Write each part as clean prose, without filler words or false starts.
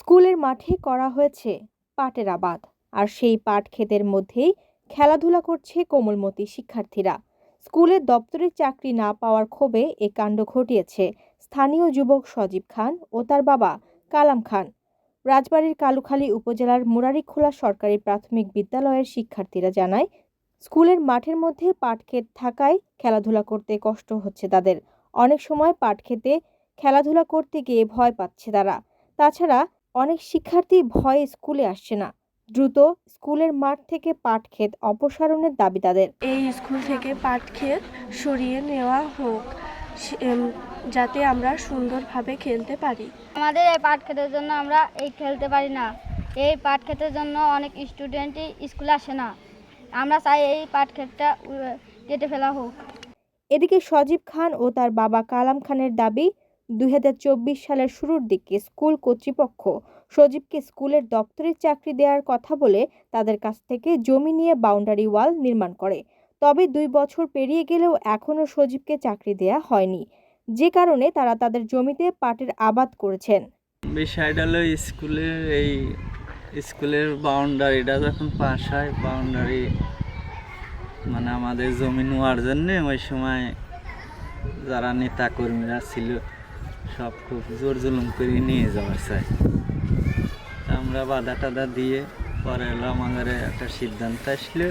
স্কুলের মাঠে করা হয়েছে পাটের আবাদ, আর সেই পাট ক্ষেতের মধ্যেই খেলাধুলা করছে কোমলমতি শিক্ষার্থীরা। স্কুলের দপ্তরের চাকরি না পাওয়ার ক্ষোভে এ কাণ্ড ঘটিয়েছে স্থানীয় যুবক সজীব খান ও তার বাবা কালাম খান। রাজবাড়ীর কালুখালী উপজেলার মুরারিখোলা সরকারি প্রাথমিক বিদ্যালয়ের শিক্ষার্থীরা জানায়, স্কুলের মাঠের মধ্যে পাট ক্ষেত থাকায় খেলাধুলা করতে কষ্ট হচ্ছে তাদের। অনেক সময় পাট ক্ষেতে খেলাধুলা করতে গিয়ে ভয় পাচ্ছে তারা। তাছাড়া অনেক শিক্ষার্থী ভয়ে স্কুলে আসছে না। দ্রুত স্কুলের মাঠ থেকে পাট ক্ষেত অপসারণের দাবি তাদের। এই স্কুল থেকে পাট ক্ষেত সরিয়ে নেওয়া হোক, যাতে আমরা সুন্দরভাবে খেলতে পারি। আমাদের এই পাট ক্ষেতের জন্য আমরা খেলতে পারি না। এই পাট ক্ষেতের জন্য অনেক স্টুডেন্টই স্কুলে আসে না। আমরা চাই এই পাট ক্ষেতটা কেটে ফেলা হোক। এদিকে সজীব খান ও তার বাবা কালাম খানের দাবি, 2024 সালের শুরুর দিকে স্কুল কর্তৃপক্ষ সজীবকে স্কুলের দপ্তরের চাকরি দেওয়ার কথা বলে তাদের কাছ থেকে জমি নিয়ে বাউন্ডারি ওয়াল নির্মাণ করে। তবে 2 বছর পেরিয়ে গেলেও এখনও সজীবকে চাকরি দেয়া হয়নি, যে কারণে তারা তাদের জমিতে পাটের আবাদ করেছেন। বিষয়টা হলো স্কুলের বাউন্ডারিটা যখন পাস হয়, বাউন্ডারি মানে আমাদের জমি নেওয়ার জন্যে ওই সময় যারা নেতা কর্মীরা ছিল সব খুব জোর জুলুম করে নিয়ে যাওয়ার চাই। আমরা বাধা টাধা দিয়ে পরে হলো আমাদের একটা সিদ্ধান্ত আসলে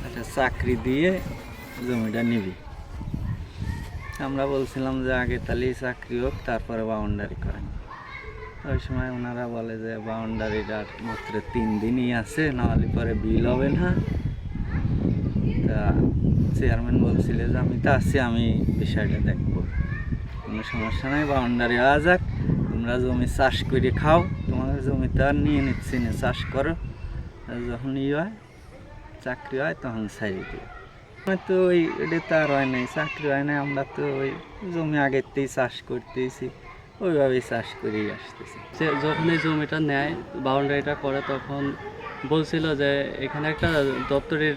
একটা চাকরি দিয়ে জমিটা নিবি। আমরা বলছিলাম যে আগে তাহলে চাকরি হোক, তারপরে বাউন্ডারি করেন। ওই সময় ওনারা বলে যে বাউন্ডারিটা মাত্র 3 দিনই আছে, নাহলে পরে বিল হবে না। তা চেয়ারম্যান বলছিল যে আমি তো আছি, আমি বিষয়টা দেখবো, কোনো সমস্যা নাই, বাউন্ডারি হওয়া যাক, তোমরা জমি চাষ করে খাও, তোমাদের জমি তো আর নিয়ে নিচ্ছি না, চাষ করো, যখন হয় চাকরি হয় তখন ছাড়িয়ে দিও। তো এটা তো আর হয় নাই, চাকরি হয় নাই, আমরা তো ওই জমি আগের থেকেই চাষ করতেছি, ওইভাবেই চাষ করেই আসতেছি। যখন এই জমিটা নেয়, বাউন্ডারিটা করে, তখন বলছিল যে এখানে একটা দপ্তরের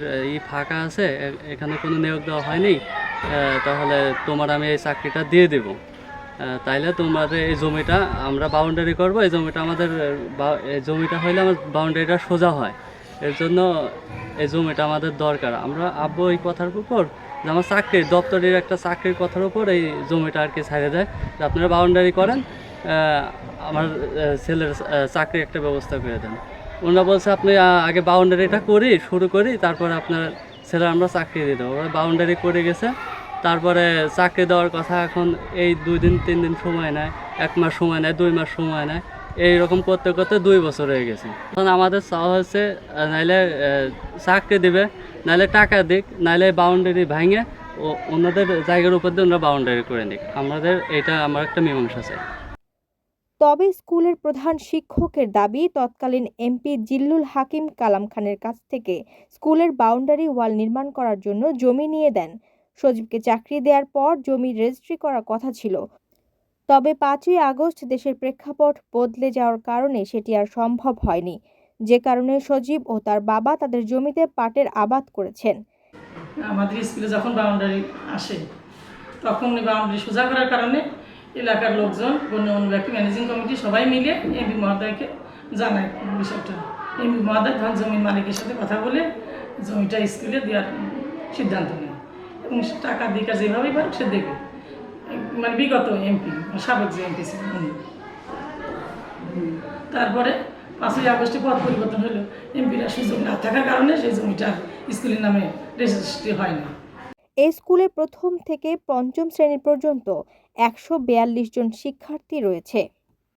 ফাঁকা আছে, এখানে কোনো নিয়োগ দেওয়া হয়নি, তাহলে তোমার আমি এই চাকরিটা দিয়ে দেব, তাইলে তোমাদের এই জমিটা আমরা বাউন্ডারি করব, এই জমিটা আমাদের এই জমিটা হইলে আমার বাউন্ডারিটা সোজা হয়, এর জন্য এই জমিটা আমাদের দরকার। আমরা আব্বু এই কথার উপর যে আমার চাকরির দপ্তরের একটা চাকরির কথার উপর এই জমিটা আর কি ছাড়ে দেয়, যে আপনারা বাউন্ডারি করেন, আমার ছেলের চাকরি একটা ব্যবস্থা করে দেন। ওনারা বলছে আপনি আগে বাউন্ডারিটা শুরু করি, তারপরে আপনার ছেলের আমরা চাকরি দিয়ে দেবো। ওরা বাউন্ডারি করে গেছে, তারপরে চাকরি দেওয়ার কথা এখন এই 2 দিন 3 দিন সময় নেয়, 1 মাস সময় নেয়, 2 মাস সময় নেয়, এইরকম করতে করতে 2 বছর হয়ে গেছে। এখন আমাদের চাওয়া হচ্ছে নাইলে চাকরি দেবে, নাইলে টাকা দিক, নাইলে বাউন্ডারি ভাঙে ওনাদের জায়গার উপর দিয়ে ওনারা বাউন্ডারি করে দিক। এটা আমার একটা মীমাংসা চাই। তবে স্কুলের প্রধান শিক্ষকের দাবি, তৎকালীন এমপি জিল্লুল হাকিম কালাম খানের কাছ থেকে স্কুলের বাউন্ডারি ওয়াল নির্মাণ করার জন্য জমি নিয়ে দেন। সজীবকে চাকরি দেওয়ার পর জমি রেজিস্ট্রি করার কথা ছিল, তবে 5ই আগস্ট দেশের প্রেক্ষাপট বদলে যাওয়ার কারণে সেটি আর সম্ভব হয়নি, যে কারণে সজীব ও তার বাবা তাদের জমিতে পাটের আবাদ করেছেন। আমাদের স্কুলে যখন বাউন্ডারি আসে, তখন বাউন্ডারি সোজা করার কারণে এলাকার লোকজন, গণ্যমান্য ব্যক্তি, ম্যানেজিং কমিটি সবাই মিলে এমপি মহোদয়কে জানায় বিষয়টা। এমপি মহোদয় তখন জমির মালিকের সাথে কথা বলে জমিটা স্কুলে দেওয়ার সিদ্ধান্ত নেয়, এবং টাকা দিকে যেভাবেই পারুক সে দেবে। মানে বিগত এমপি, সাবেক যে এমপি ছিলেন উনি। তারপরে 5ই আগস্টে পদ পরিবর্তন হলো, এমপিরা সুযোগ না থাকার কারণে সেই জমিটা স্কুলের নামে রেজিস্ট্রি হয়নি। এই স্কুলে প্রথম থেকে 5ম শ্রেণী পর্যন্ত 142 জন শিক্ষার্থী রয়েছে।